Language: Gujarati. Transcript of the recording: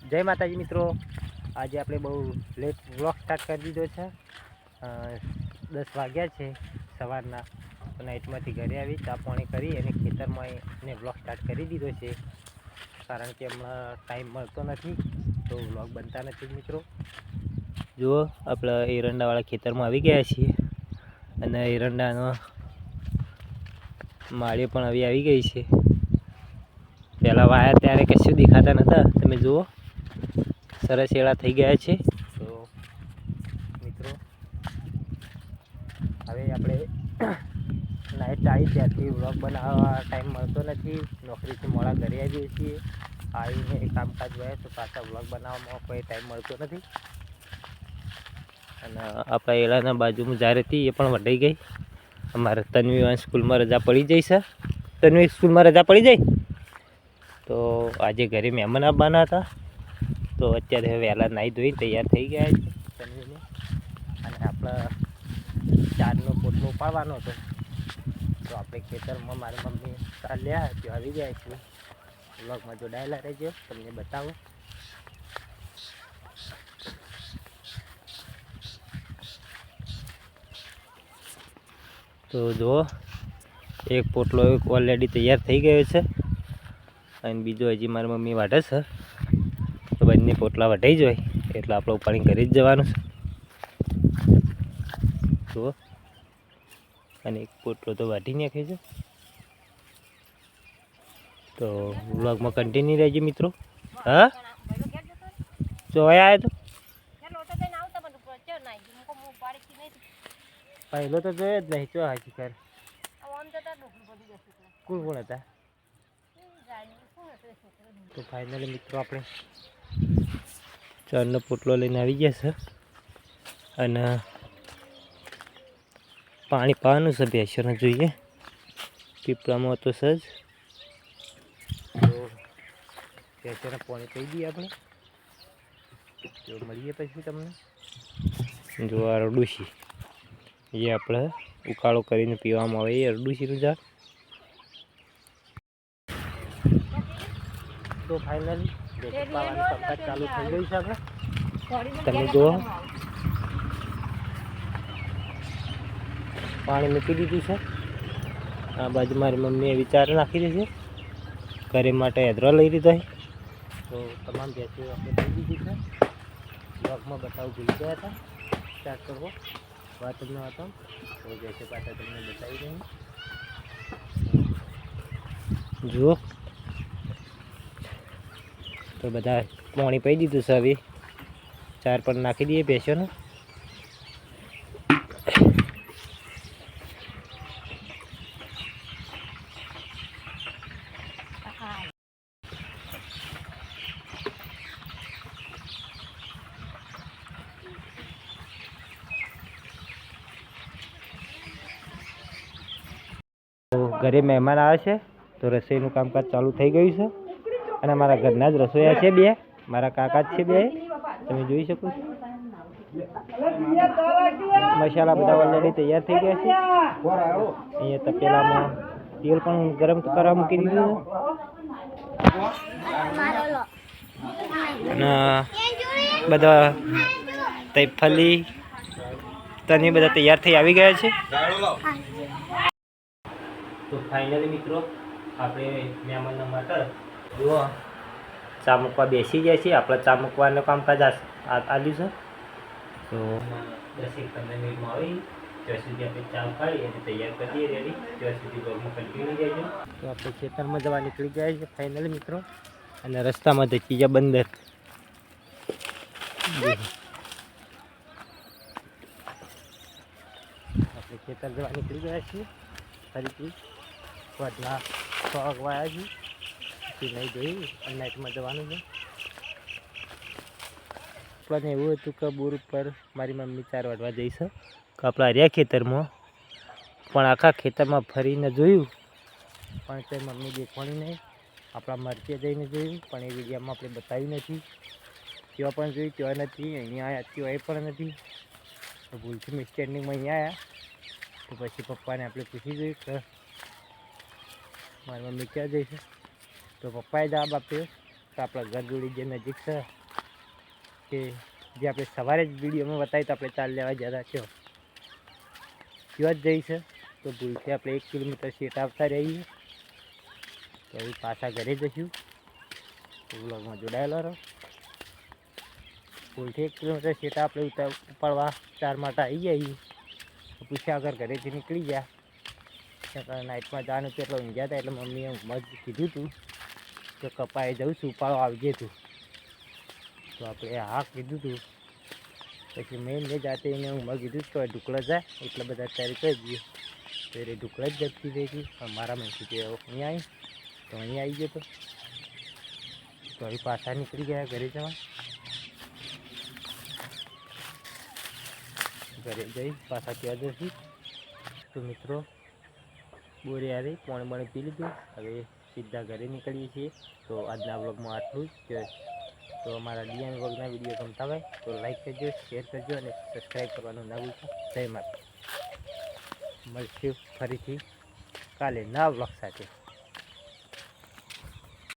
જય માતાજી મિત્રો, આજે આપણે બહુ લેટ વ્લોગ સ્ટાર્ટ કરી દીધો છે। 10 વાગ્યા છે સવારના। તો નાઇટમાંથી ઘરે આવી ચા પાણી કરી અને ખેતરમાં એને વ્લોગ સ્ટાર્ટ કરી દીધો છે, કારણ કે હમણાં ટાઈમ મળતો નથી તો વ્લોગ બનતા નથી મિત્રો। જુઓ આપણા એરંડાવાળા ખેતરમાં આવી ગયા છીએ અને એરંડાનો માળીઓ પણ હવે આવી ગઈ છે। પહેલાં વાયા ત્યારે કશું દેખાતા નહોતા, તમે જુઓ સરસ એળા થઈ ગયા છે। તો મિત્રો હવે આપણે નાઇટ આવી ત્યારથી વ્લોગ બનાવવા ટાઈમ મળતો નથી, નોકરીથી મોડા ઘરે આવીએ છીએ, આવીને કામકાજ હોય તો પાછા વ્લોગ બનાવવામાં કોઈ ટાઈમ મળતો નથી। અને આપણા એળાના બાજુમાં જાર હતી એ પણ વઢાઈ ગઈ। અમારે તન્વી સ્કૂલમાં રજા પડી જઈ છે। તન્વી સ્કૂલમાં રજા પડી જાય તો આજે ઘરે મહેમાન આવવાના હતા, તો અત્યારે વહેલા નાહી ધોઈ તૈયાર થઈ ગયા છે તન્વીને। અને આપણા ચારનો પોટલો ઉપાડવાનો હતો, તો આપણે ખેતરમાં મારી મમ્મી ચાલ્યા ત્યાં આવી ગયા છીએ। વ્લોગમાં જોડાયેલા રહેજો, તમને બતાવો। તો જુઓ એક પોટલો ઓલરેડી તૈયાર થઈ ગયો છે અને બીજો હજી મારી મમ્મી વાઢે છે, તો બંને પોટલા વઢાઈ જ હોય એટલે આપણે ઉપાડી ઘરે જ જવાનું છે। જુઓ અને એક પોટલો તો વાઢી નાખે છે। તો વ્લોગમાં કન્ટિન્યુ રહેજો મિત્રો। હા જોયા આવ્યો તો પહેલો તો જોયો જ નહીં, ચો હાજી કર કોણ કોણ હતા? તો ફાઇનલી મિત્રો આપણે ચારનો પોટલો લઈને આવી ગયા છે અને પાણી પાવાનું છે ભેંસોને, જોઈએ પીપળામાં તો સજ તો ભેંસોને પાણી કહી દઈએ આપણે, તો મળીએ પછી તમને। જો આ અરડુસી એ આપણે ઉકાળો કરીને પીવામાં આવે એ અરડુસીનું ઝાડ। તો ફાઇનલી પાવાનું કામકાજ ચાલુ થઈ ગયું છે આપણે, તમે જુઓ પાણી મૂકી દીધું છે। આ બાજુ મારી મમ્મીએ વિચાર નાખી દીધી છે, ઘરે માટે હેદરો લઈ લીધો છે। તો તમામ ભેંસો આપણે દઈ દીધી છે। બ્લોગમાં બતાવું ભૂલી ગયા હતા સ્ટાર્ટ કરવો, વાત ન હતો તો ભેંસો પાછા તમને બતાવી દઈએ। જુઓ તો બધા પાણી પી દીધું છે, હવે ચાર પણ નાખી દઈએ ભેંસોને। તો ઘરે મહેમાન આવે છે તો રસોઈનું કામકાજ ચાલુ થઈ ગયું છે અને મારા ઘરના જ રસોઈયા છે, બે મારા કાકા જ છે, બે તમે જોઈ શકો છો। મસાલા બધા ઓલરેડી તૈયાર થઈ ગયા છે। અહીંયા તપેલામાં તેલ પણ ગરમ કરવા મૂકી દીધું છે અને બધા તૈફલી તની બધા તૈયાર થઈ આવી ગયા છે। તો ફાઇનલી મિત્રો આપણે મહેમાનના માટે જુઓ ચા મૂકવા બેસી જાય છે। આપણે ચા મૂકવાનું કામકાજ આલ્યું છે, તો 10-15 મિનિટમાં આવી ત્યાં સુધી આપણે ચા ઉકાળી અને તૈયાર કરી દઈએ રેડી, ત્યાં સુધી બ્લોગમાં કન્ટિન્યુ રહેજો। તો આપણે ખેતરમાં જવા નીકળી ગયા છે ફાઇનલી મિત્રો, અને રસ્તામાં ધચી ગયા બંદર। આપણે ખેતર જવા નીકળી ગયા છીએ ફરીથી, વધના 6 વાગ્યા છે, પછી નહીં જોઈ અને નાઇટમાં જવાનું છે। પણ એવું હતું કે બોર ઉપર મારી મમ્મી ચાર વાઢવા જઈશ કે આપણા રહ્યા ખેતરમાં, પણ આખા ખેતરમાં ફરીને જોયું પણ તે મમ્મી દેખવાની નહીં। આપણા મરચે જઈને જોયું પણ એ વિડીયોમાં આપણે બતાવ્યું નથી, ત્યાં પણ જોયું ત્યાં નથી, અહીંયા આવ્યા ત્યાં પણ નથી, તો ભૂલથી મિસસ્ટેન્ડિંગમાં અહીંયા આવ્યા। તો પછી પપ્પાને આપણે પૂછી જોયું કે મારી મમ્મી ક્યાં જઈશે, તો પપ્પાએ જવાબ આપ્યો કે આપણા ઘર જોડી જે નજીક છે કે જે આપણે સવારે જ વિડીયોમાં બતાવી તો આપણે ચાલ લેવા જતા છો ત્યાં જ જઈશે તો ભૂલથી આપણે 1 કિલોમીટર શેટ આવતા રહીએ તો હવે પાછા ઘરે જઈશું તો વ્લોગમાં જોડાયેલા રહો ભૂલથી 1 કિલોમીટર શેટ આપણે ઉપાડવા 4 માટે આવી જઈએ પૂછ્યા આગળ ઘરેથી નીકળી ગયા નાઇટમાં જવાનું તો એટલે ઊંઘ્યા હતા એટલે મમ્મીએ ઊંઘમાં જ કીધું હતું કે કપાએ જઉં છું ઉપાડો આવજે તું તો આપણે હા કીધું હતું પછી મેં જાતે એને ઊંઘમાં કીધું તો ઢુકળા જાય એટલે બધા અત્યારે કહી દઈએ તો એ ઢુકળા જ જતી રહી હતી મારા મનથી કે અહીંયા આવી તો અહીંયા આવી ગયો તો હવે પાછા નીકળી ગયા ઘરે જવા ઘરે જઈ પાછા ત્યાં જશું તો મિત્રો બોરે આવી પાણી પી લીધું હવે સીધા ઘરે નીકળીએ છીએ તો આજના વ્લોગમાં આટલું જ તો અમારા ડીએન વ્લોગના વિડીયો ગમતા હોય તો લાઈક કરજો શેર કરજો અને સબસ્ક્રાઈબ કરવાનું ના ભૂલતા જય માતા મળશું ફરીથી કાલે નવા વ્લોગ સાથે